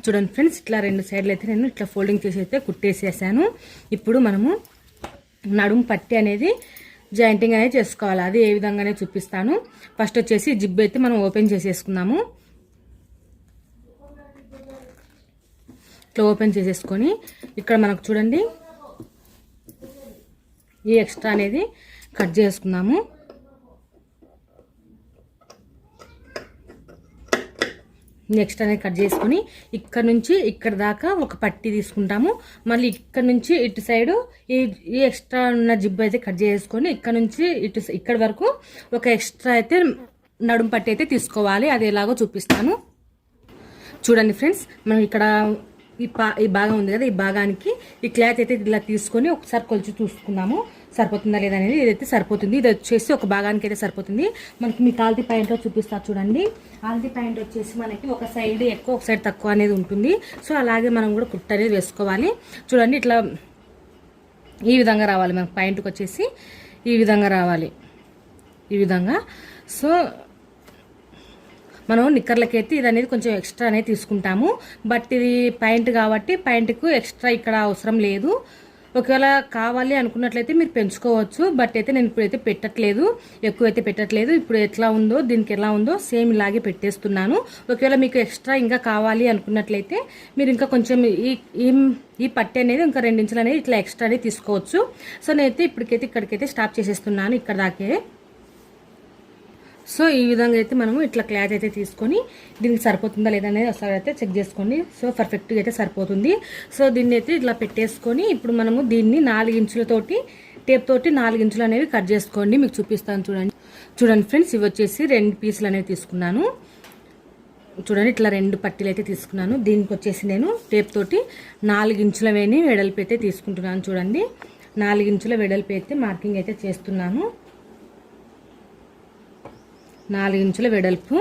చూడండి ఫ్రెండ్స్, ఇట్లా రెండు సైడ్లు అయితే నేను ఇట్లా ఫోల్డింగ్ చేసి అయితే కుట్టేసేసాను. ఇప్పుడు మనము నడుము పట్టి అనేది జాయింటింగ్ అనేది చేసుకోవాలి. అది ఏ విధంగానే చూపిస్తాను. ఫస్ట్ వచ్చేసి జిబ్ అయితే మనం ఓపెన్ చేసేసుకున్నాము. ఇట్లా ఓపెన్ చేసేసుకొని ఇక్కడ మనకు చూడండి ఈ ఎక్స్ట్రా అనేది కట్ చేసుకున్నాము. నెక్స్ట్ అనేది కట్ చేసుకొని ఇక్కడ నుంచి ఇక్కడ దాకా ఒక పట్టి తీసుకుంటాము. మళ్ళీ ఇక్కడ నుంచి ఇటు సైడు ఈ ఎక్స్ట్రా ఉన్న జిబ్ అయితే కట్ చేసుకొని ఇక్కడ నుంచి ఇక్కడ వరకు ఒక ఎక్స్ట్రా అయితే నడుము పట్టి అయితే తీసుకోవాలి. అది ఎలాగో చూపిస్తాను. చూడండి ఫ్రెండ్స్, మనం ఇక్కడ ఈ భాగం ఉంది కదా, ఈ భాగానికి ఈ క్లాత్ అయితే ఇలా తీసుకొని ఒకసారి కొలిచి చూసుకున్నాము సరిపోతుందా లేదా అనేది. ఇదైతే సరిపోతుంది. ఇది వచ్చేసి ఒక భాగానికి అయితే సరిపోతుంది. మనకి మీకు ఆల్తీ పాయింట్లో చూపిస్తారు చూడండి. ఆల్తీ పాయింట్ వచ్చేసి మనకి ఒక సైడ్ ఎక్కువ ఒక సైడ్ తక్కువ అనేది ఉంటుంది. సో అలాగే మనం కూడా కుట్ట అనేది వేసుకోవాలి. చూడండి ఇట్లా ఈ విధంగా రావాలి. మనకు పాయింట్కి వచ్చేసి ఈ విధంగా రావాలి, ఈ విధంగా. సో మనం నిక్కర్లకైతే ఇది అనేది కొంచెం ఎక్స్ట్రా అనేది తీసుకుంటాము. బట్ ఇది పాయింట్ కాబట్టి పాయింట్కు ఎక్స్ట్రా ఇక్కడ అవసరం లేదు. ఒకవేళ కావాలి అనుకున్నట్లయితే మీరు పెంచుకోవచ్చు. బట్ అయితే నేను ఇప్పుడైతే పెట్టట్లేదు, ఎక్కువైతే పెట్టట్లేదు. ఇప్పుడు ఎట్లా ఉందో దీనికి ఎలా ఉందో సేమ్ ఇలాగే పెట్టేస్తున్నాను. ఒకవేళ మీకు ఎక్స్ట్రా ఇంకా కావాలి అనుకున్నట్లయితే మీరు ఇంకా కొంచెం ఈ పట్టి అనేది ఇంకా 2 ఇంచులు అనేది ఇట్లా ఎక్స్ట్రా అనేది తీసుకోవచ్చు. సో నేనైతే ఇప్పటికైతే ఇక్కడికైతే స్టాప్ చేసేస్తున్నాను, ఇక్కడ దాకే. సో ఈ విధంగా అయితే మనము ఇట్లా క్లాత్ అయితే తీసుకొని దీనికి సరిపోతుందా లేదా అనేది ఒకసారి అయితే చెక్ చేసుకోండి. సో పర్ఫెక్ట్గా అయితే సరిపోతుంది. సో దీన్ని అయితే ఇట్లా పెట్టేసుకొని ఇప్పుడు మనము దీన్ని 4 ఇంచులతోటి టేప్ తోటి 4 ఇంచులు అనేవి కట్ చేసుకోండి. మీకు చూపిస్తాను చూడండి ఫ్రెండ్స్. ఇవి వచ్చేసి 2 పీసులు అనేవి తీసుకున్నాను. చూడండి ఇట్లా 2 పట్టీలు అయితే తీసుకున్నాను. దీనికి వచ్చేసి నేను టేప్ తోటి 4 ఇంచుల వెడల్పు అయితే తీసుకుంటున్నాను. చూడండి 4 ఇంచుల వెడల్పు అయితే మార్కింగ్ అయితే చేస్తున్నాను. 4 ఇంచుల వెడల్పు.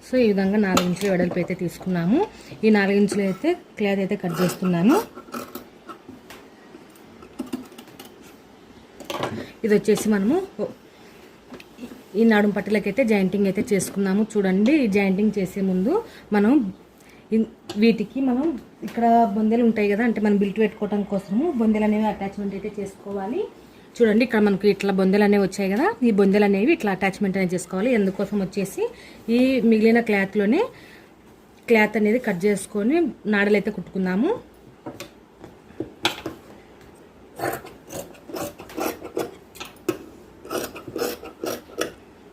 సో ఈ విధంగా 4 ఇంచుల వెడల్పు అయితే తీసుకున్నాము. ఈ 4 ఇంచులు అయితే క్లాత్ అయితే కట్ చేస్తున్నాను. ఇది వచ్చేసి మనము ఈ నడుము పట్టీలకైతే జాయింటింగ్ అయితే చేసుకున్నాము. చూడండి ఈ జాయింటింగ్ చేసే ముందు మనం వీటికి మనం ఇక్కడ బొందెలు ఉంటాయి కదా, అంటే మనం బిల్ట్ పెట్టుకోవడం కోసము బొందెలు అనేవి అటాచ్మెంట్ అయితే చేసుకోవాలి. చూడండి ఇక్కడ మనకు ఇట్లా బొందెలు అనేవి వచ్చాయి కదా, ఈ బొందెలు అనేవి ఇట్లా అటాచ్మెంట్ అనేది చేసుకోవాలి. ఎందుకోసం వచ్చేసి ఈ మిగిలిన క్లాత్లోనే క్లాత్ అనేది కట్ చేసుకొని నాడలు అయితే కుట్టుకుందాము.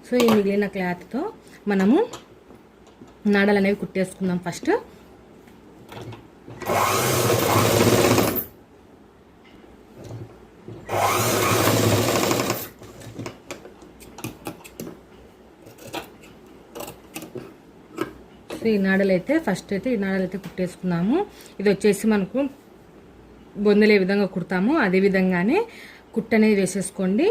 సో ఈ మిగిలిన క్లాత్తో మనము నాడలు అనేవి కుట్టేసుకుందాం ఫస్ట్. సో ఈ నాడలు అయితే ఫస్ట్ అయితే ఈ నాడలు అయితే కుట్టేసుకున్నాము. ఇది వచ్చేసి మనకు బొందలు ఏ విధంగా కుడతామో అదే విధంగానే కుట్టు అనేది వేసేసుకోండి.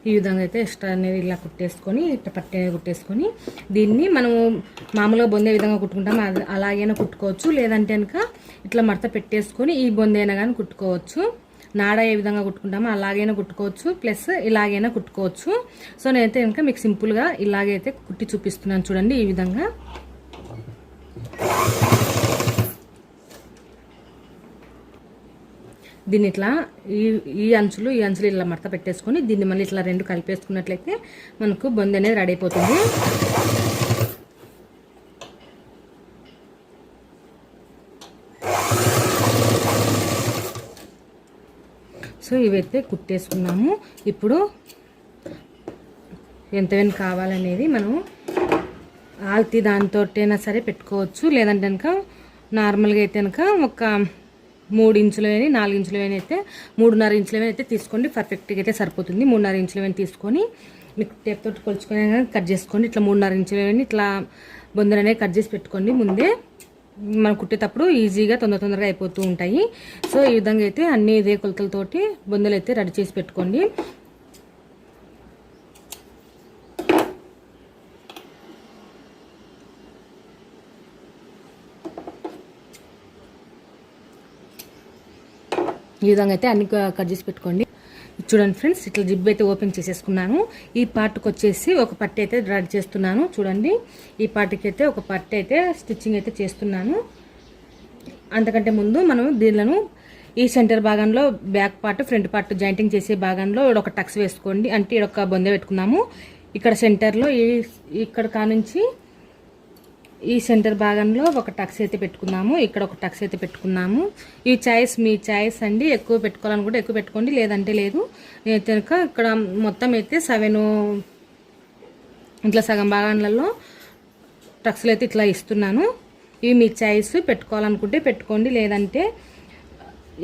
ఈ విధంగా అయితే ఎక్స్ట్రా అనేది ఇలా కుట్టేసుకొని ఇట్లా పట్టి అనేది కుట్టేసుకొని దీన్ని మనము మామూలుగా బొందే విధంగా కుట్టుకుంటాము అలాగైనా కుట్టుకోవచ్చు. లేదంటే కనుక ఇట్లా మడత పెట్టేసుకొని ఈ బొందైనా కానీ కుట్టుకోవచ్చు. నాడ ఏ విధంగా కుట్టుకుంటామో అలాగైనా కుట్టుకోవచ్చు, ప్లస్ ఇలాగైనా కుట్టుకోవచ్చు. సో నేనైతే కనుక మీకు సింపుల్గా ఇలాగైతే కుట్టి చూపిస్తున్నాను. చూడండి ఈ విధంగా దీన్ని ఇట్లా ఈ అంచులు ఇలా మడత పెట్టేసుకొని దీన్ని మళ్ళీ ఇట్లా 2 కలిపేసుకున్నట్లయితే మనకు బొంది అనేది రెడీ అయిపోతుంది. సో ఇవైతే కుట్టేసుకున్నాము. ఇప్పుడు ఎంతవరకు కావాలనేది మనం ఆల్తీ దాంతోటైనా సరే పెట్టుకోవచ్చు. లేదంటే కనుక నార్మల్గా అయితే కనుక ఒక 3 ఇంచులు 4 ఇంచులు అయితే 3.5 ఇంచులు అయితే తీసుకోండి. పర్ఫెక్ట్గా అయితే సరిపోతుంది. 3.5 ఇంచులు తీసుకొని మీకు టేప్ తోటి కొలుచుకొని కట్ చేసుకోండి. ఇట్లా 3.5 ఇంచులు ఇట్లా బొందలు అనేవి కట్ చేసి పెట్టుకోండి ముందే. మనం కుట్టేటప్పుడు ఈజీగా తొందరగా అయిపోతూ ఉంటాయి. సో ఈ విధంగా అయితే అన్ని ఇదే కొలతలతోటి బొందలు అయితే రెడీ చేసి పెట్టుకోండి. ఈ విధంగా అయితే అన్ని కట్ చేసి పెట్టుకోండి. చూడండి ఫ్రెండ్స్, ఇట్లా జిబ్ అయితే ఓపెన్ చేసేసుకున్నాను. ఈ పార్ట్కి వచ్చేసి ఒక పట్టు అయితే రెడీ చేస్తున్నాను. చూడండి, ఈ పార్ట్కి అయితే ఒక పట్టు అయితే స్టిచ్చింగ్ అయితే చేస్తున్నాను. అంతకంటే ముందు మనం దీనిలను ఈ సెంటర్ భాగంలో back part front part jointing చేసే భాగంలో ఒక టక్స్ వేసుకోండి. అంటే ఒక బొంద పెట్టుకున్నాము. ఇక్కడ సెంటర్లో ఇక్కడ కానుంచి ఈ సెంటర్ భాగంలో ఒక టక్స్ అయితే పెట్టుకున్నాము. ఇక్కడ ఒక టక్స్ అయితే పెట్టుకున్నాము. ఈ చాయిస్ మీ చాయిస్ అండి. ఎక్కువ పెట్టుకోవాలనుకుంటే ఎక్కువ పెట్టుకోండి, లేదంటే లేదు. నేనైతే కనుక ఇక్కడ మొత్తం అయితే 7 ఇట్లా సగం భాగాలలో టక్స్లు అయితే ఇట్లా ఇస్తున్నాను. ఇవి మీ చాయిస్. పెట్టుకోవాలనుకుంటే పెట్టుకోండి, లేదంటే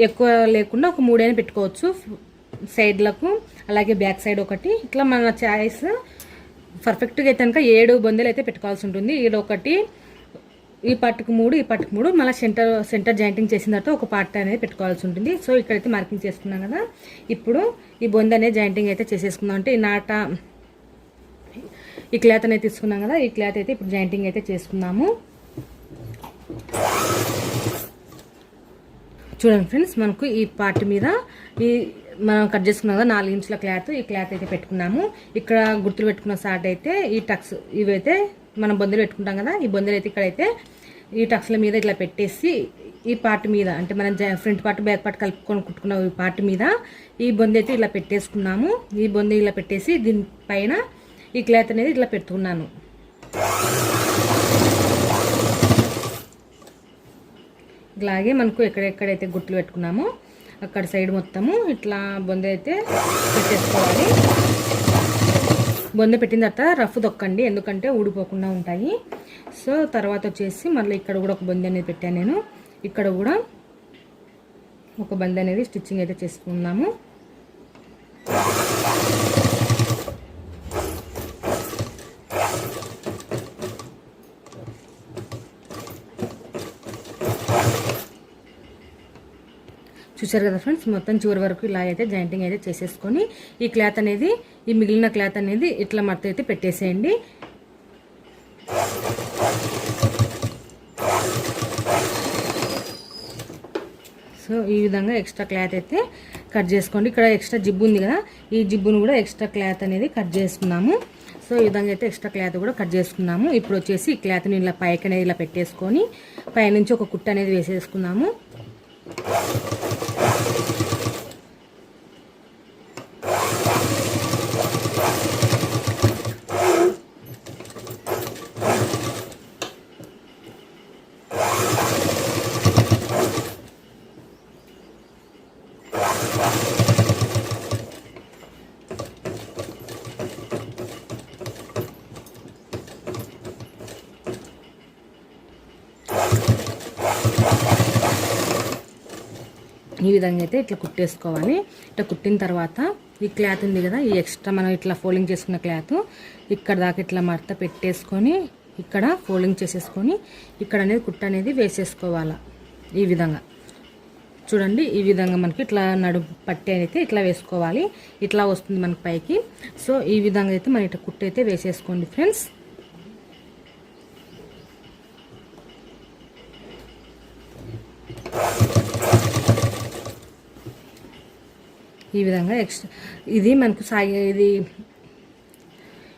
ఎక్కువ లేకుండా ఒక 3 అయినా పెట్టుకోవచ్చు సైడ్లకు. అలాగే బ్యాక్ సైడ్ ఒకటి. ఇట్లా మన చాయిస్. పర్ఫెక్ట్గా అయితే కనుక 7 బొందలు అయితే పెట్టుకోవాల్సి ఉంటుంది. ఒకటి, ఈ పార్ట్కి 3, ఈ పార్ట్కి 3, మళ్ళీ సెంటర్ జాయింటింగ్ చేసిన తర్వాత ఒక పార్ట్ అనేది పెట్టుకోవాల్సి ఉంటుంది. సో ఇక్కడైతే మార్కింగ్ చేసుకున్నాం కదా. ఇప్పుడు ఈ బొంద అనేది జాయింటింగ్ అయితే చేసేసుకుందాం. అంటే ఈ క్లాత్ అనేది తీసుకున్నాం కదా. ఈ క్లాత్ అయితే ఇప్పుడు జాయింటింగ్ అయితే చేసుకుందాము. చూడండి ఫ్రెండ్స్, మనకు ఈ పార్ట్ మీద మనం కట్ చేసుకున్నాం కదా 4 ఇంచుల క్లాత్. ఈ క్లాత్ అయితే పెట్టుకున్నాము. ఇక్కడ గుర్తులు పెట్టుకున్న సాట్ అయితే ఈ టక్స్ ఇవైతే మనం బొందలు పెట్టుకుంటాం కదా. ఈ బొందలు అయితే ఇక్కడైతే ఈ టక్స్ల మీద ఇట్లా పెట్టేసి ఈ పార్ట్ మీద, అంటే మనం ఫ్రంట్ పార్ట్ బ్యాక్ పార్ట్ కలుపుకొని కుట్టుకున్న ఈ పార్ట్ మీద ఈ బొంద అయితే ఇలా పెట్టేసుకున్నాము. ఈ బొంద ఇలా పెట్టేసి దీనిపైన ఈ క్లాత్ అనేది ఇట్లా పెట్టుకున్నాను. ఇలాగే మనకు ఎక్కడెక్కడైతే గుట్లు పెట్టుకున్నామో అక్కడ సైడ్ మొత్తము ఇట్లా బొంద అయితే పెట్టేసుకోవాలి. బొంద పెట్టిన తర్వాత రఫ్ దొక్కండి, ఎందుకంటే ఊడిపోకుండా ఉంటాయి. సో తర్వాత వచ్చేసి మళ్ళీ ఇక్కడ కూడా ఒక బొంద అనేది పెట్టాను నేను. ఇక్కడ కూడా ఒక బొంద అనేది స్టిచ్చింగ్ అయితే చేసుకున్నాము. చూసారు కదా ఫ్రెండ్స్, మొత్తం చివరి వరకు ఇలా అయితే జాయింటింగ్ అయితే చేసేసుకొని ఈ క్లాత్ అనేది, ఈ మిగిలిన క్లాత్ అనేది ఇట్లా మడత అయితే పెట్టేసేయండి. సో ఈ విధంగా ఎక్స్ట్రా క్లాత్ అయితే కట్ చేసుకోండి. ఇక్కడ ఎక్స్ట్రా జిబ్బు ఉంది కదా, ఈ జిబ్బును కూడా ఎక్స్ట్రా క్లాత్ అనేది కట్ చేసుకున్నాము. సో ఈ విధంగా అయితే ఎక్స్ట్రా క్లాత్ కూడా కట్ చేసుకున్నాము. ఇప్పుడు వచ్చేసి ఈ క్లాత్ని ఇలా పైకి అనేది ఇలా పెట్టేసుకొని పైనుంచి ఒక కుట్టు అనేది వేసేసుకున్నాము. ఈ విధంగా అయితే ఇట్లా కుట్టేసుకోవాలి. ఇట్లా కుట్టిన తర్వాత ఈ క్లాత్ ఉంది కదా, ఈ ఎక్స్ట్రా మనం ఇట్లా ఫోల్డింగ్ చేసుకున్న క్లాత్ ఇక్కడ దాకా ఇట్లా మడత పెట్టేసుకొని ఇక్కడ ఫోల్డింగ్ చేసేసుకొని ఇక్కడ అనేది కుట్ట అనేది వేసేసుకోవాలి. ఈ విధంగా చూడండి, ఈ విధంగా మనకి ఇట్లా నడుము పట్టి అయితే ఇట్లా వేసుకోవాలి. ఇట్లా వస్తుంది మనకి పైకి. సో ఈ విధంగా అయితే మన ఇట్లా కుట్ట అయితే వేసేసుకోండి ఫ్రెండ్స్. ఈ విధంగా ఎక్స్ట్రా ఇది మనకు ఇది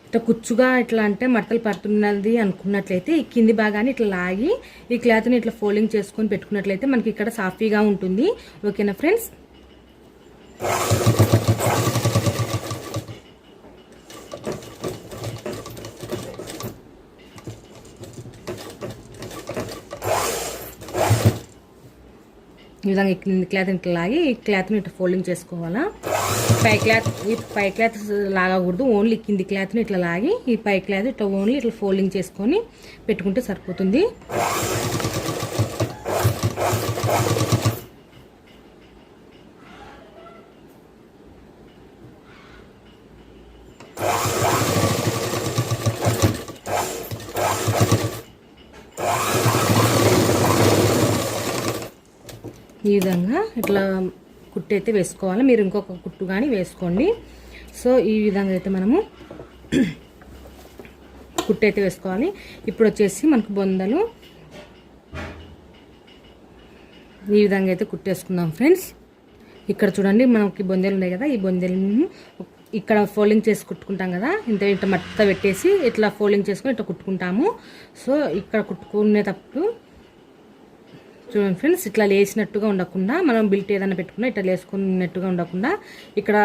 ఇట్లా కుచ్చుగా ఇట్లా అంటే మడతలు పడుతున్నది అనుకున్నట్లయితే ఈ కింది భాగాన్ని ఇట్లా లాగి ఈ క్లాత్ని ఇట్లా ఫోల్డింగ్ చేసుకొని పెట్టుకున్నట్లయితే మనకి ఇక్కడ సాఫీగా ఉంటుంది. ఓకేనా ఫ్రెండ్స్? ఈ విధంగా క్లాత్ ఇట్లా లాగి ఈ క్లాత్ని ఇట్లా ఫోల్డింగ్ చేసుకోవాలా. పై క్లాత్ లాగకూడదు, ఓన్లీ కింది క్లాత్ని ఇట్లా లాగి ఈ పై క్లాత్ ఇట్లా ఓన్లీ ఇట్లా ఫోల్డింగ్ చేసుకొని పెట్టుకుంటే సరిపోతుంది. ఈ విధంగా ఇట్లా కుట్టు అయితే వేసుకోవాలి. మీరు ఇంకొక కుట్టు కానీ వేసుకోండి. సో ఈ విధంగా అయితే మనము కుట్టు అయితే వేసుకోవాలి. ఇప్పుడు వచ్చేసి మనకు బొందలు ఈ విధంగా అయితే కుట్టేసుకుందాం ఫ్రెండ్స్. ఇక్కడ చూడండి మనకి బొందెలు ఉన్నాయి కదా, ఈ బొందెలను ఇక్కడ ఫోల్డింగ్ చేసి కుట్టుకుంటాం కదా, ఇంత ఇంత మట్ట పెట్టేసి ఇట్లా ఫోల్డింగ్ చేసుకొని ఇట్లా కుట్టుకుంటాము. సో ఇక్కడ కుట్టుకునేటప్పుడు చూడండి ఫ్రెండ్స్, ఇట్లా లేచినట్టుగా ఉండకుండా, మనం బిల్ట్ ఏదైనా పెట్టుకున్నా ఇట్లా లేసుకున్నట్టుగా ఉండకుండా ఇక్కడ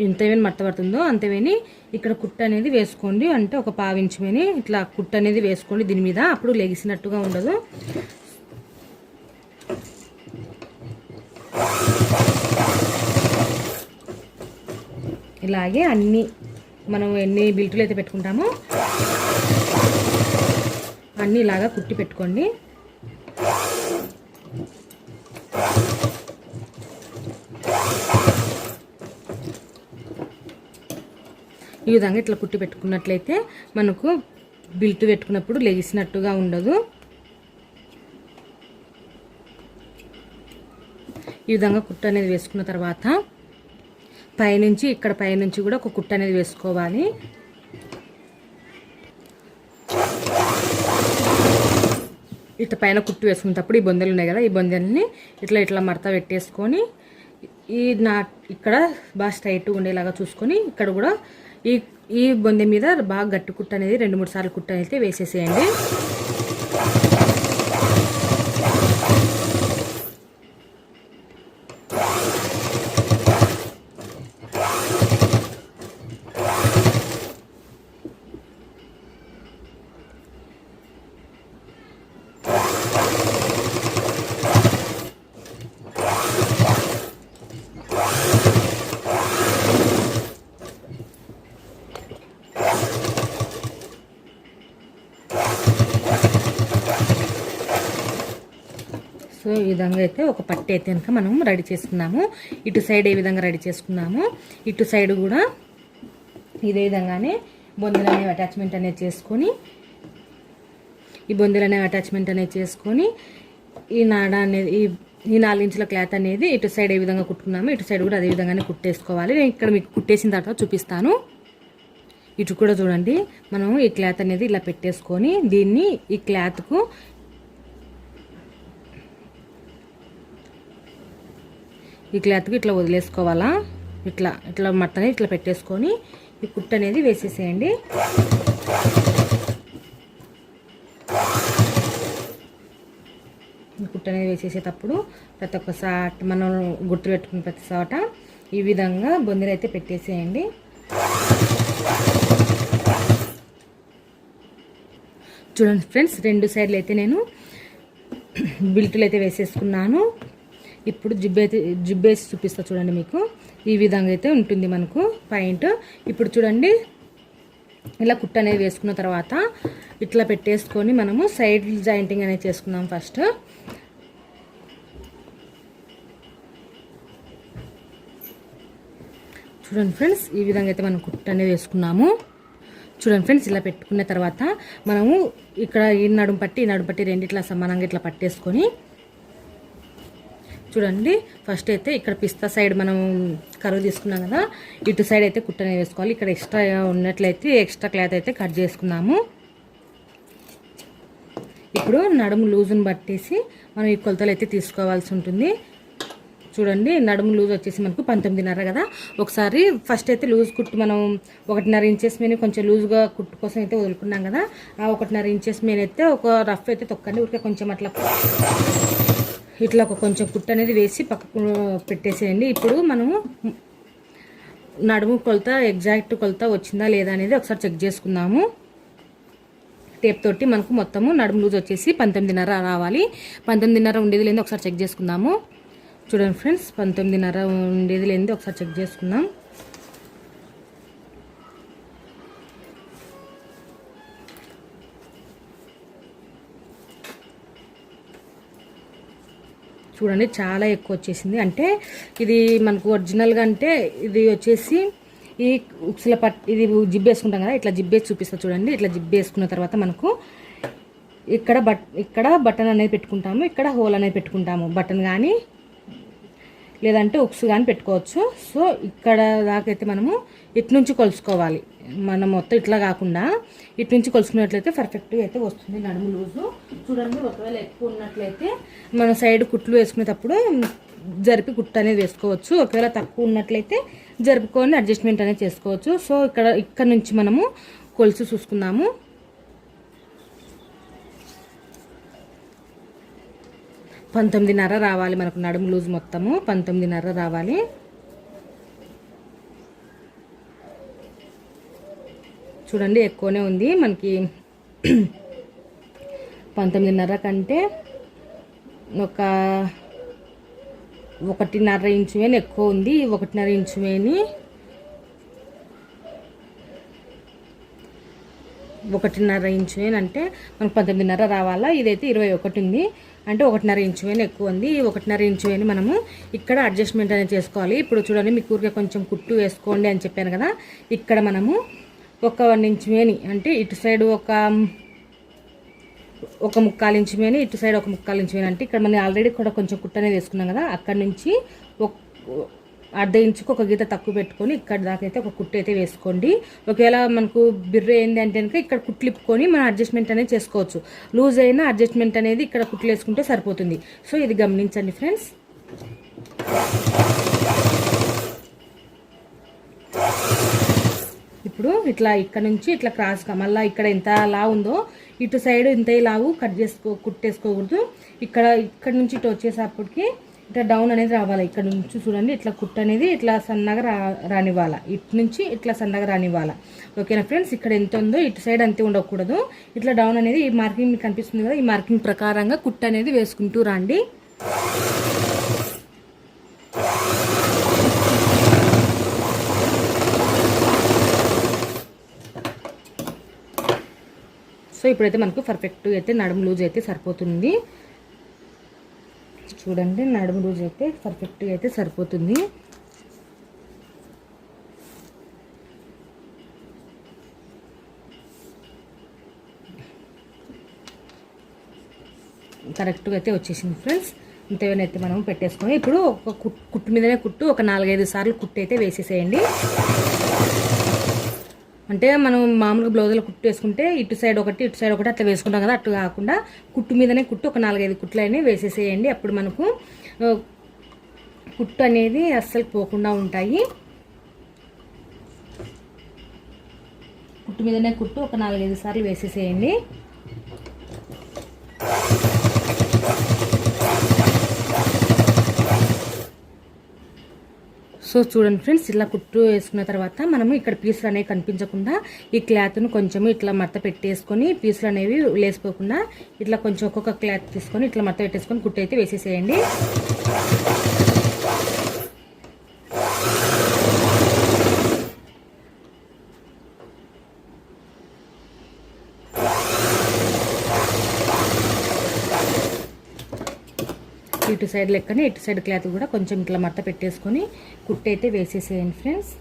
ఎంతవేని మట్ట పడుతుందో అంతవేని ఇక్కడ కుట్టు అనేది వేసుకోండి. అంటే ఒక పావించుమని ఇట్లా కుట్టు అనేది వేసుకోండి దీని మీద, అప్పుడు లెగిసినట్టుగా ఉండదు. ఇలాగే అన్నీ మనం ఎన్ని బిల్టులు అయితే పెట్టుకుంటామో అన్నీ ఇలాగా కుట్టి పెట్టుకోండి. ఈ విధంగా ఇట్లా కుట్టి పెట్టుకున్నట్లయితే మనకు బిల్ట్ పెట్టుకున్నప్పుడు లెగిసినట్టుగా ఉండదు. ఈ విధంగా కుట్టు అనేది వేసుకున్న తర్వాత పైనుంచి ఇక్కడ పైనుంచి కూడా ఒక కుట్టు అనేది వేసుకోవాలి. ఇట్లా పైన కుట్టు వేసుకునేటప్పుడు ఈ బొందెలు ఉన్నాయి కదా, ఈ బొందెల్ని ఇట్లా మడత పెట్టేసుకొని ఇక్కడ బాగా స్ట్రైట్గా ఉండేలాగా చూసుకొని ఇక్కడ కూడా ఈ బొందె మీద బాగా గట్టి కుట్టు అనేది 2-3 సార్లు కుట్టు అయితే వేసేసేయండి. సో ఈ విధంగా అయితే ఒక పట్టి అయితే కనుక మనం రెడీ చేసుకున్నాము. ఇటు సైడ్ ఏ విధంగా రెడీ చేసుకున్నాము, ఇటు సైడ్ కూడా ఇదే విధంగానే బొందెలు అనేవి అటాచ్మెంట్ అనేది చేసుకొని ఈ నాడ అనేది ఈ 4 ఇంచుల క్లాత్ అనేది ఇటు సైడ్ ఏ విధంగా కుట్టుకున్నాము, ఇటు సైడ్ కూడా అదే విధంగానే కుట్టేసుకోవాలి. నేను ఇక్కడ మీకు కుట్టేసిన తర్వాత చూపిస్తాను. ఇటు కూడా చూడండి, మనం ఈ క్లాత్ అనేది ఇలా పెట్టేసుకొని దీన్ని ఈ క్లాత్కు ఇట్లా వదిలేసుకోవాలా. ఇట్లా మట్టని ఇట్లా పెట్టేసుకొని ఈ కుట్టు అనేది వేసేసేయండి. ఈ కుట్టు అనేది వేసేసేటప్పుడు ప్రతి ఒక్కసారి మనం గుర్తు పెట్టుకున్న ప్రతి చోట ఈ విధంగా బొందెలు అయితే పెట్టేసేయండి. చూడండి ఫ్రెండ్స్, 2 సైడ్లు అయితే నేను బిల్టులు అయితే వేసేసుకున్నాను. ఇప్పుడు జిబ్బేసి చూపిస్తా చూడండి. మీకు ఈ విధంగా అయితే ఉంటుంది మనకు పాయింట్. ఇప్పుడు చూడండి, ఇలా కుట్టు అనేది వేసుకున్న తర్వాత ఇట్లా పెట్టేసుకొని మనము సైడ్ జాయింటింగ్ అనేది చేసుకున్నాం ఫస్ట్. చూడండి ఫ్రెండ్స్, ఈ విధంగా అయితే మనం కుట్టు అనేది వేసుకున్నాము. చూడండి ఫ్రెండ్స్, ఇలా పెట్టుకున్న తర్వాత మనము ఇక్కడ ఈ నడుము పట్టి రెండిట్లా సమానంగా ఇట్లా పట్టేసుకొని చూడండి, ఫస్ట్ అయితే ఇక్కడ పిస్తా సైడ్ మనం కరువు తీసుకున్నాం కదా, ఇటు సైడ్ అయితే కుట్టు అనేది వేసుకోవాలి. ఇక్కడ ఎక్స్ట్రా ఉన్నట్లయితే ఎక్స్ట్రా క్లాత్ అయితే కట్ చేసుకున్నాము. ఇప్పుడు నడుము లూజును బట్టేసి మనం ఈ కొలతలు అయితే తీసుకోవాల్సి ఉంటుంది. చూడండి, నడుము లూజ్ వచ్చేసి మనకు 19.5 కదా. ఒకసారి ఫస్ట్ అయితే లూజ్ కుట్టు మనం 1.5 ఇంచెస్ మీద కొంచెం లూజ్గా కుట్టు కోసం అయితే వదులుకున్నాం కదా, ఆ 1.5 ఇంచెస్ మీద అయితే ఒక రఫ్ అయితే తొక్కండి. ఊరికే కొంచెం ఇట్లా కొంచెం కుట్టు అనేది వేసి పక్కకు పెట్టేసేయండి. ఇప్పుడు మనము నడుము కొలత ఎగ్జాక్ట్ కొలత వచ్చిందా లేదా అనేది ఒకసారి చెక్ చేసుకుందాము. టేప్ తోటి మనకు మొత్తము నడుము లూజ్ వచ్చేసి 19.5 రావాలి. 19.5 ఉండేది లేదో ఒకసారి చెక్ చేసుకుందాము. చూడండి ఫ్రెండ్స్, 19.5 ఉండేది లేదో ఒకసారి చెక్ చేసుకుందాం. చూడండి, చాలా ఎక్కువ వచ్చేసింది. అంటే ఇది మనకు ఒరిజినల్గా అంటే ఇది వచ్చేసి ఈ ఉక్సుల ఇది జిబ్బు వేసుకుంటాం కదా, ఇట్లా జిబ్బేసి చూపిస్తా చూడండి. ఇట్లా జిబ్బు వేసుకున్న తర్వాత మనకు ఇక్కడ బటన్ అనేది పెట్టుకుంటాము, ఇక్కడ హోల్ అనేది పెట్టుకుంటాము. బటన్ కానీ లేదంటే ఉక్స్ కానీ పెట్టుకోవచ్చు. సో ఇక్కడ దాకైతే మనము ఇటు నుంచి కొలుసుకోవాలి. మనం మొత్తం ఇట్లా కాకుండా ఇటు నుంచి కొలుసుకున్నట్లయితే పర్ఫెక్ట్గా అయితే వస్తుంది నడుము లూజు. చూడండి, ఒకవేళ ఎక్కువ ఉన్నట్లయితే మన సైడ్ కుట్లు వేసుకునేటప్పుడు జరిపి కుట్టు అనేది వేసుకోవచ్చు. ఒకవేళ తక్కువ ఉన్నట్లయితే జరుపుకొని అడ్జస్ట్మెంట్ అనేది చేసుకోవచ్చు. సో ఇక్కడ నుంచి మనము కొలుసు చూసుకుందాము. 19.5 రావాలి మనకు నడుము లూజ్ మొత్తము 19.5 రావాలి. చూడండి, ఎక్కువనే ఉంది మనకి. 19.5 కంటే ఒక 1.5 ఇంచు వేని ఎక్కువ ఉంది. 1.5 ఇంచు వేని 1.5 ఇంచు వేని అంటే మనకు 19.5 రావాలా. ఇదైతే 21 ఉంది అంటే 1.5 ఇంచు వేని ఎక్కువ ఉంది. ఈ 1.5 ఇంచు వేని మనము ఇక్కడ అడ్జస్ట్మెంట్ అనేది చేసుకోవాలి. ఇప్పుడు చూడండి, మీకు ఊరికే కొంచెం కుట్టు వేసుకోండి అని చెప్పాను కదా. ఇక్కడ మనము ఒక 1 ఇంచు వేని అంటే ఇటు సైడ్ ఒక 1/4 ఇంచు వేని, ఇటు సైడ్ ఒక 1/4 ఇంచు వేని అంటే ఇక్కడ మనం ఆల్రెడీ కూడా కొంచెం కుట్టు అనేది వేసుకున్నాం కదా. అక్కడ నుంచి ఒక 1/2 ఇంచుకు ఒక గీత తక్కువ పెట్టుకొని ఇక్కడ దాకా అయితే ఒక కుట్టు అయితే వేసుకోండి. ఒకవేళ మనకు బిర్ర ఏంది అంటే కనుక ఇక్కడ కుట్లిప్పుకొని మనం అడ్జస్ట్మెంట్ అనేది చేసుకోవచ్చు. లూజ్ అయినా అడ్జస్ట్మెంట్ అనేది ఇక్కడ కుట్లు వేసుకుంటే సరిపోతుంది. సో ఇది గమనించండి ఫ్రెండ్స్. ఇప్పుడు ఇట్లా ఇక్కడ నుంచి ఇట్లా క్రాస్గా మళ్ళీ ఇక్కడ ఎంత లావు ఉందో ఇటు సైడ్ ఇంత లావు కుట్టేసుకోకూడదు. ఇక్కడ నుంచి ఇటు వచ్చేసప్పటికి ఇట్లా డౌన్ అనేది రావాలి. ఇక్కడ నుంచి చూడండి, ఇట్లా కుట్టు అనేది ఇట్లా సన్నగా రానివ్వాలి. ఇటు నుంచి ఇట్లా సన్నగా రానివ్వాలి. ఓకేనా ఫ్రెండ్స్? ఇక్కడ ఎంత ఉందో ఇటు సైడ్ అంతే ఉండకూడదు. ఇట్లా డౌన్ అనేది ఈ మార్కింగ్ మీకు కనిపిస్తుంది కదా, ఈ మార్కింగ్ ప్రకారంగా కుట్టు అనేది వేసుకుంటూ రండి. సో ఇప్పుడైతే మనకు పర్ఫెక్ట్ అయితే నడుము లూజ్ అయితే సరిపోతుంది. చూడండి, నడుము లూజ్ అయితే పర్ఫెక్ట్గా అయితే సరిపోతుంది. కరెక్ట్గా అయితే వచ్చేసింది ఫ్రెండ్స్. ఇంతేమైనా అయితే మనం పెట్టేసుకొని ఇప్పుడు ఒక కుట్టు మీదనే కుట్టు ఒక 4-5 సార్లు కుట్టు అయితే వేసేసేయండి. అంటే మనం మామూలుగా బ్లౌజులో కుట్టు వేసుకుంటే ఇటు సైడ్ ఒకటి ఇటు సైడ్ ఒకటి అట్లా వేసుకుంటాం కదా, అట్లా కాకుండా కుట్టు మీదనే కుట్టు ఒక 4-5 కుట్లు అయినా వేసేసేయండి. అప్పుడు మనకు కుట్టు అనేది అస్సలు పోకుండా ఉంటాయి. కుట్టు మీదనే కుట్టు ఒక 4-5 సార్లు వేసేసేయండి. సో చూడండి ఫ్రెండ్స్, ఇలా కుట్టు వేసుకున్న తర్వాత మనము ఇక్కడ పీసులు అనేవి కనిపించకుండా ఈ క్లాత్ను కొంచెం ఇట్లా మడత పెట్టేసుకొని పీసులు అనేవి లేసిపోకుండా ఇట్లా కొంచెం ఒక్కొక్క క్లాత్ తీసుకొని ఇట్లా మడత పెట్టేసుకొని కుట్టు అయితే వేసేసేయండి. ఇటు సైడ్ లెక్కనే ఇటు సైడ్ క్లాత్ కూడా కొంచెం ఇట్లా మడత పెట్టేసుకొని కుట్టు అయితే వేసేసేయండి ఫ్రెండ్స్.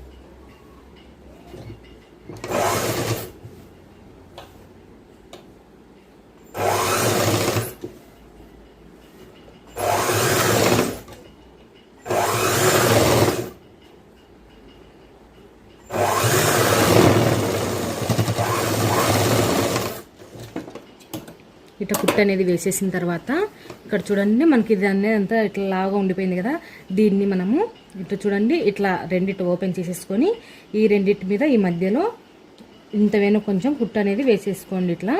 ఇట్లా కుట్టు అనేది వేసేసిన తర్వాత ఇక్కడ చూడండి, మనకి ఇది అనేది అంతా ఇట్లా లాగా ఉండిపోయింది కదా. దీన్ని మనము ఇట్లా చూడండి, ఇట్లా రెండిటి ఓపెన్ చేసేసుకొని ఈ రెండిటి మీద ఈ మధ్యలో ఇంతవేనో కొంచెం కుట్టు అనేది వేసేసుకోండి. ఇట్లా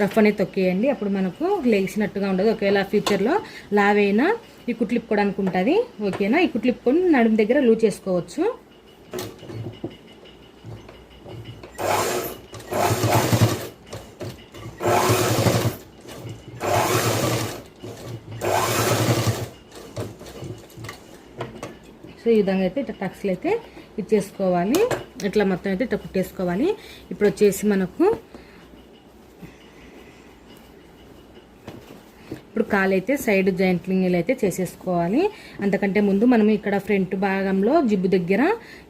రఫ్ అనేది తొక్కేయండి. అప్పుడు మనకు లేచినట్టుగా ఉండదు. ఒకవేళ ఫ్యూచర్లో లావైనా ఈ కుట్లిప్పుకోవడానికి ఉంటుంది. ఓకేనా? ఈ కుట్లిప్పుకొని నడుము దగ్గర లూజ్ చేసుకోవచ్చు. సో ఈ విధంగా అయితే ఇట్లా టక్స్లు అయితే ఇచ్చేసుకోవాలి. ఇట్లా మొత్తం అయితే ఇట్లా కుట్టేసుకోవాలి. ఇప్పుడు వచ్చేసి మనకు ఇప్పుడు కాలు అయితే సైడ్ జాయింట్లింగ్లు అయితే చేసేసుకోవాలి. అంతకంటే ముందు మనం ఇక్కడ ఫ్రంట్ భాగంలో జిబ్బు దగ్గర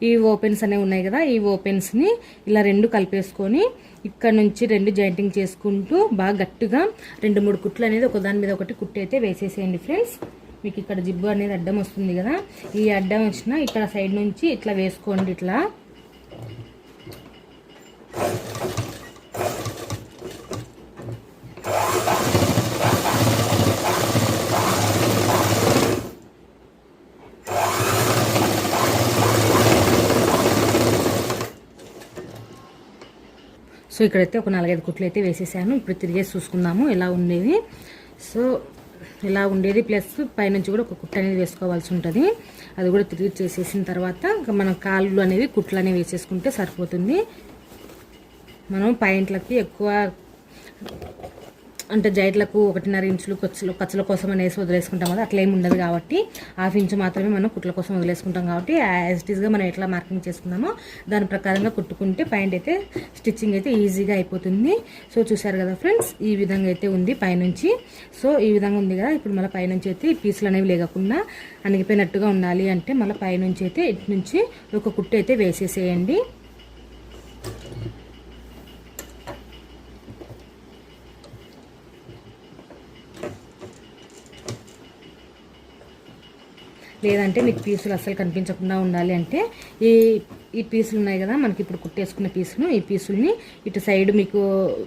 ఈ ఓపెన్స్ అనేవి ఉన్నాయి కదా, ఈ ఓపెన్స్ని ఇలా రెండు కలిపేసుకొని ఇక్కడ నుంచి రెండు జాయింటింగ్ చేసుకుంటూ బాగా గట్టిగా 2-3 కుట్లు అనేది ఒకదాని మీద ఒకటి కుట్టి అయితే వేసేసేయండి ఫ్రెండ్స్. మీకు ఇక్కడ జిబ్బు అనేది అడ్డం వస్తుంది కదా, ఈ అడ్డం వచ్చిన ఇక్కడ సైడ్ నుంచి ఇట్లా వేసుకోండి. ఇట్లా సో ఇక్కడైతే ఒక 4-5 కుట్లు అయితే వేసేసాను. ఇప్పుడు తిరిగేసి చూసుకుందాము ఎలా ఉండేది. సో ఇలా ఉండేది, ప్లస్ పైనుంచి కూడా ఒక కుట్టు అనేది వేసుకోవాల్సి ఉంటుంది. అది కూడా తిరిగి చేసేసిన తర్వాత మనం కాళ్ళు అనేవి కుట్లు అనేవి వేసేసుకుంటే సరిపోతుంది. మనం పాయింట్లకి ఎక్కువ అంటే జైట్లకు 1.5 ఇంచులు ఖర్చుల కోసం అనేసి వదిలేసుకుంటాం కదా, అట్లా ఏమి ఉండదు కాబట్టి 1/2 ఇంచు మాత్రమే మనం కుట్ల కోసం వదిలేసుకుంటాం కాబట్టి యాజ్ ఇట్ ఈస్గా మనం ఎట్లా మార్కింగ్ చేసుకున్నామో దాని ప్రకారంగా కుట్టుకుంటే పాయింట్ అయితే స్టిచ్చింగ్ అయితే ఈజీగా అయిపోతుంది. సో చూసారు కదా ఫ్రెండ్స్, ఈ విధంగా అయితే ఉంది పైనుంచి. సో ఈ విధంగా ఉంది కదా. ఇప్పుడు మళ్ళీ పైనుంచి అయితే ఈ పీసులు అనేవి లేకుండా అణిగిపోయినట్టుగా ఉండాలి అంటే మళ్ళీ పైనుంచి అయితే ఇటు నుంచి ఒక కుట్టు అయితే వేసేసేయండి. లేదంటే మీకు పీసులు అస్సలు కనిపించకుండా ఉండాలి అంటే ఈ పీసులు ఉన్నాయి కదా మనకి ఇప్పుడు కుట్టేసుకున్న పీసులు, ఈ పీసుల్ని ఇటు సైడ్ మీకు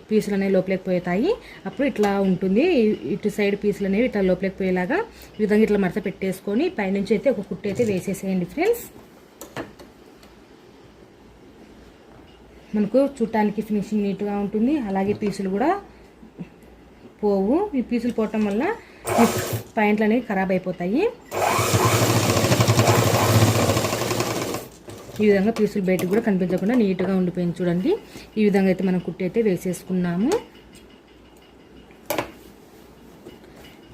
పీసులు అనేవి లోపలికి పోతాయి. అప్పుడు ఇట్లా ఉంటుంది. ఇటు సైడ్ పీసులు అనేవి ఇట్లా లోపలికి పోయేలాగా ఈ విధంగా ఇట్లా మడత పెట్టేసుకొని పైనుంచి అయితే ఒక కుట్టు అయితే వేసేసేయండి ఫ్రెండ్స్. మనకు చూడటానికి ఫినిషింగ్ నీట్గా ఉంటుంది. అలాగే పీసులు కూడా పోవు. ఈ పీసులు పోవటం వల్ల పాయింట్లు అనేవి ఖరాబ్ అయిపోతాయి. ఈ విధంగా పీసులు బయటకు కూడా కనిపించకుండా నీట్గా ఉండిపోయింది చూడండి. ఈ విధంగా అయితే మనం కుట్టి అయితే వేసేసుకున్నాము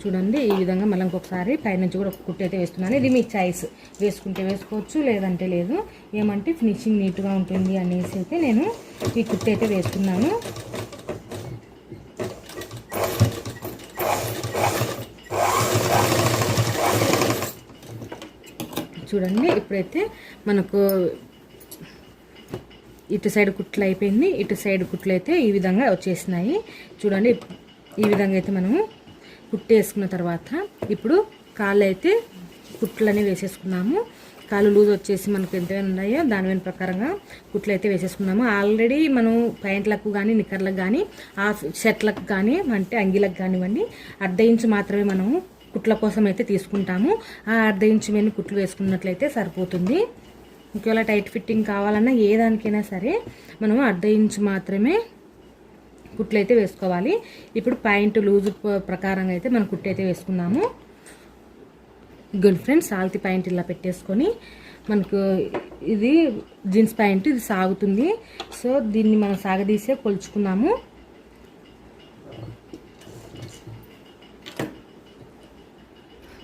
చూడండి. ఈ విధంగా మళ్ళీ ఇంకొకసారి పైనుంచి కూడా ఒక కుట్టి అయితే వేస్తున్నాను. ఇది మీ చాయిస్, వేసుకుంటే వేసుకోవచ్చు లేదంటే లేదు. ఏమంటే ఫినిషింగ్ నీట్గా ఉంటుంది అనేసి అయితే నేను ఈ కుట్టి అయితే వేస్తున్నాను. చూడండి ఇప్పుడైతే మనకు ఇటు సైడ్ కుట్లు అయిపోయింది, ఇటు సైడ్ కుట్లు అయితే ఈ విధంగా వచ్చేసినాయి చూడండి. ఈ విధంగా అయితే మనము కుట్టు వేసుకున్న తర్వాత ఇప్పుడు కాళ్ళు అయితే కుట్లు అనేవి వేసేసుకున్నాము. కాళ్ళు లూజ్ వచ్చేసి మనకు ఎంత ఉన్నాయో దాని ప్రకారంగా కుట్లు అయితే వేసేసుకున్నాము. ఆల్రెడీ మనం ప్యాంట్లకు కానీ నిక్కర్లకు కానీ హాఫ్ షర్ట్లకు కానీ అంటే అంగీలకు కానివ్వండి 1/2 ఇంచు మాత్రమే మనము కుట్ల కోసం అయితే తీసుకుంటాము. ఆ 1/2 ఇంచు మీద కుట్లు వేసుకున్నట్లయితే సరిపోతుంది. ఒకవేళ టైట్ ఫిట్టింగ్ కావాలన్నా ఏ దానికైనా సరే మనము 1/2 ఇంచు మాత్రమే కుట్లు అయితే వేసుకోవాలి. ఇప్పుడు పాయింట్ లూజ్ ప్రకారంగా అయితే మనం కుట్టు అయితే వేసుకున్నాము. గుడ్ ఫ్రెండ్స్, సాల్తీ పాయింట్ ఇలా పెట్టేసుకొని మనకు ఇది జీన్స్ పాయింట్ ఇది సాగుతుంది. సో దీన్ని మనం సాగదీసే కొలుచుకున్నాము.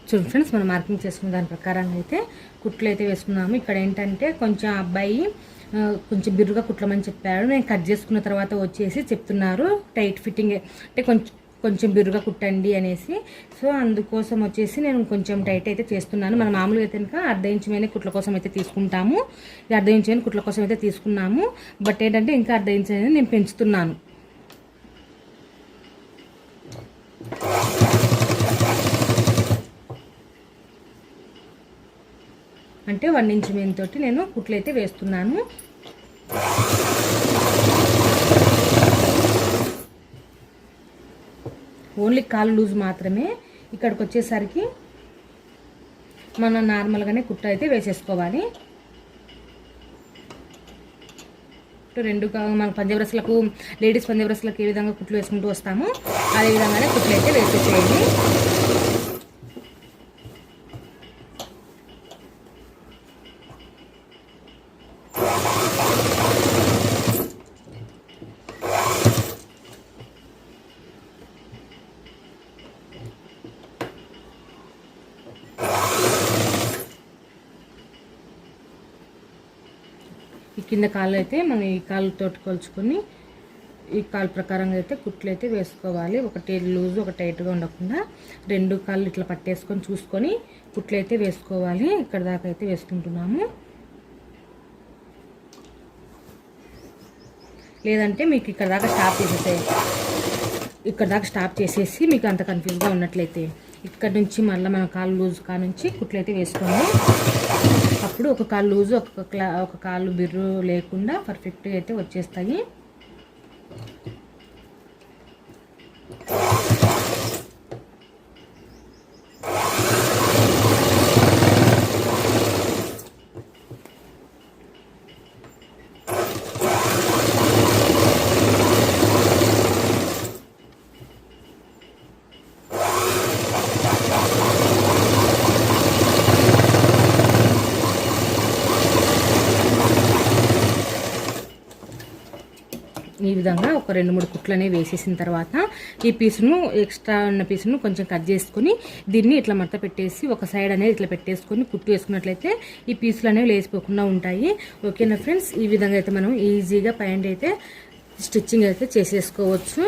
చూడండి ఫ్రెండ్స్, మనం మార్కింగ్ చేసుకున్న దాని ప్రకారంగా అయితే కుట్లు అయితే వేసుకున్నాము. ఇక్కడ ఏంటంటే కొంచెం అబ్బాయి కొంచెం బిర్రుగా కుట్లమని చెప్పాడు. నేను కట్ చేసుకున్న తర్వాత వచ్చేసి చెప్తున్నారు టైట్ ఫిట్టింగ్ అంటే కొంచెం బిర్రుగా కుట్టండి అనేసి. సో అందుకోసం వచ్చేసి నేను కొంచెం టైట్ అయితే చేస్తున్నాను. మనం మామూలుగా అయితే కనుక 1/2 ఇంచు మీద కుట్ల కోసం అయితే తీసుకుంటాము. 1/2 ఇంచు మీద కుట్ల కోసం అయితే తీసుకున్నాము. బట్ ఏంటంటే ఇంకా 1/2 ఇంచు అనేది నేను పెంచుతున్నాను. అంటే 1 ఇంచు మీద తోటి నేను కుట్లు అయితే వేస్తున్నాను. ఓన్లీ కాలు లూజ్ మాత్రమే. ఇక్కడికి వచ్చేసరికి మనం నార్మల్గానే కుట్టు అయితే వేసేసుకోవాలి. రెండు మన పంజాబ్ లేడీస్ పంజాబ్ డ్రెస్లకు ఏ విధంగా కుట్లు వేసుకుంటూ వస్తామో అదే విధంగానే కుట్లు అయితే వేసేసేయండి. ఈ కింద కాళ్ళు అయితే మనం ఈ కాళ్ళతో కొలుచుకొని ఈ కాలు ప్రకారంగా అయితే కుట్లు అయితే వేసుకోవాలి. ఒకటి లూజ్ ఒక టైట్గా ఉండకుండా 2 కాళ్ళు ఇట్లా పట్టేసుకొని చూసుకొని కుట్లు అయితే వేసుకోవాలి. ఇక్కడ దాకా అయితే వేసుకుంటున్నాము. లేదంటే మీకు ఇక్కడ దాకా స్టాప్ చేసేసి మీకు అంత కన్ఫ్యూజ్గా ఉన్నట్లయితే ఇక్కడ నుంచి మళ్ళీ మన కాలు లూజ్ కా నుంచి కుట్లు అయితే వేసుకోండి. అప్పుడు ఒక కాలు లూజు ఒక కాలు బిర్రు లేకుండా పర్ఫెక్ట్గా అయితే వచ్చేస్తాయి. ఈ విధంగా ఒక 2-3 కుట్లనే వేసేసిన తర్వాత ఈ పీసును ఎక్స్ట్రా ఉన్న పీసును కొంచెం కట్ చేసుకుని దీన్ని ఇట్లా మడత పెట్టేసి ఒక సైడ్ అనేది ఇట్లా పెట్టేసుకొని కుట్టు వేసుకున్నట్లయితే ఈ పీసులు అనేవి లేసిపోకుండా ఉంటాయి. ఓకేనా ఫ్రెండ్స్, ఈ విధంగా అయితే మనం ఈజీగా ప్యాంట్ అయితే స్టిచ్చింగ్ అయితే చేసేసుకోవచ్చు.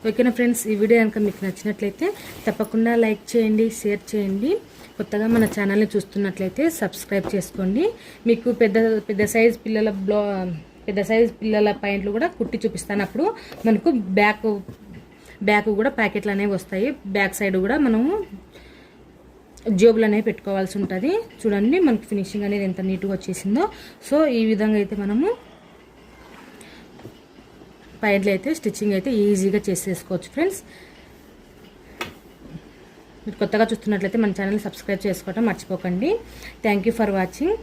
ఓకేనా ఫ్రెండ్స్, ఈ వీడియో కనుక మీకు నచ్చినట్లయితే తప్పకుండా లైక్ చేయండి, షేర్ చేయండి. కొత్తగా మన ఛానల్ని చూస్తున్నట్లయితే సబ్స్క్రైబ్ చేసుకోండి. మీకు పెద్ద సైజ్ పిల్లల ప్యాంట్లు కూడా కుట్టి చూపిస్తాను. అప్పుడు మనకు బ్యాక్ కూడా ప్యాకెట్లు అనేవి వస్తాయి. బ్యాక్ సైడ్ కూడా మనము జోబులు అనేవి పెట్టుకోవాల్సి ఉంటుంది. చూడండి మనకి ఫినిషింగ్ అనేది ఎంత నీట్గా వచ్చేసిందో. సో ఈ విధంగా అయితే మనము ప్యాంట్లు అయితే స్టిచ్చింగ్ అయితే ఈజీగా చేసేసుకోవచ్చు ఫ్రెండ్స్. మీరు కొత్తగా చూస్తున్నట్లయితే మన ఛానల్ సబ్స్క్రైబ్ చేసుకోవడం మర్చిపోకండి. Thank you for watching.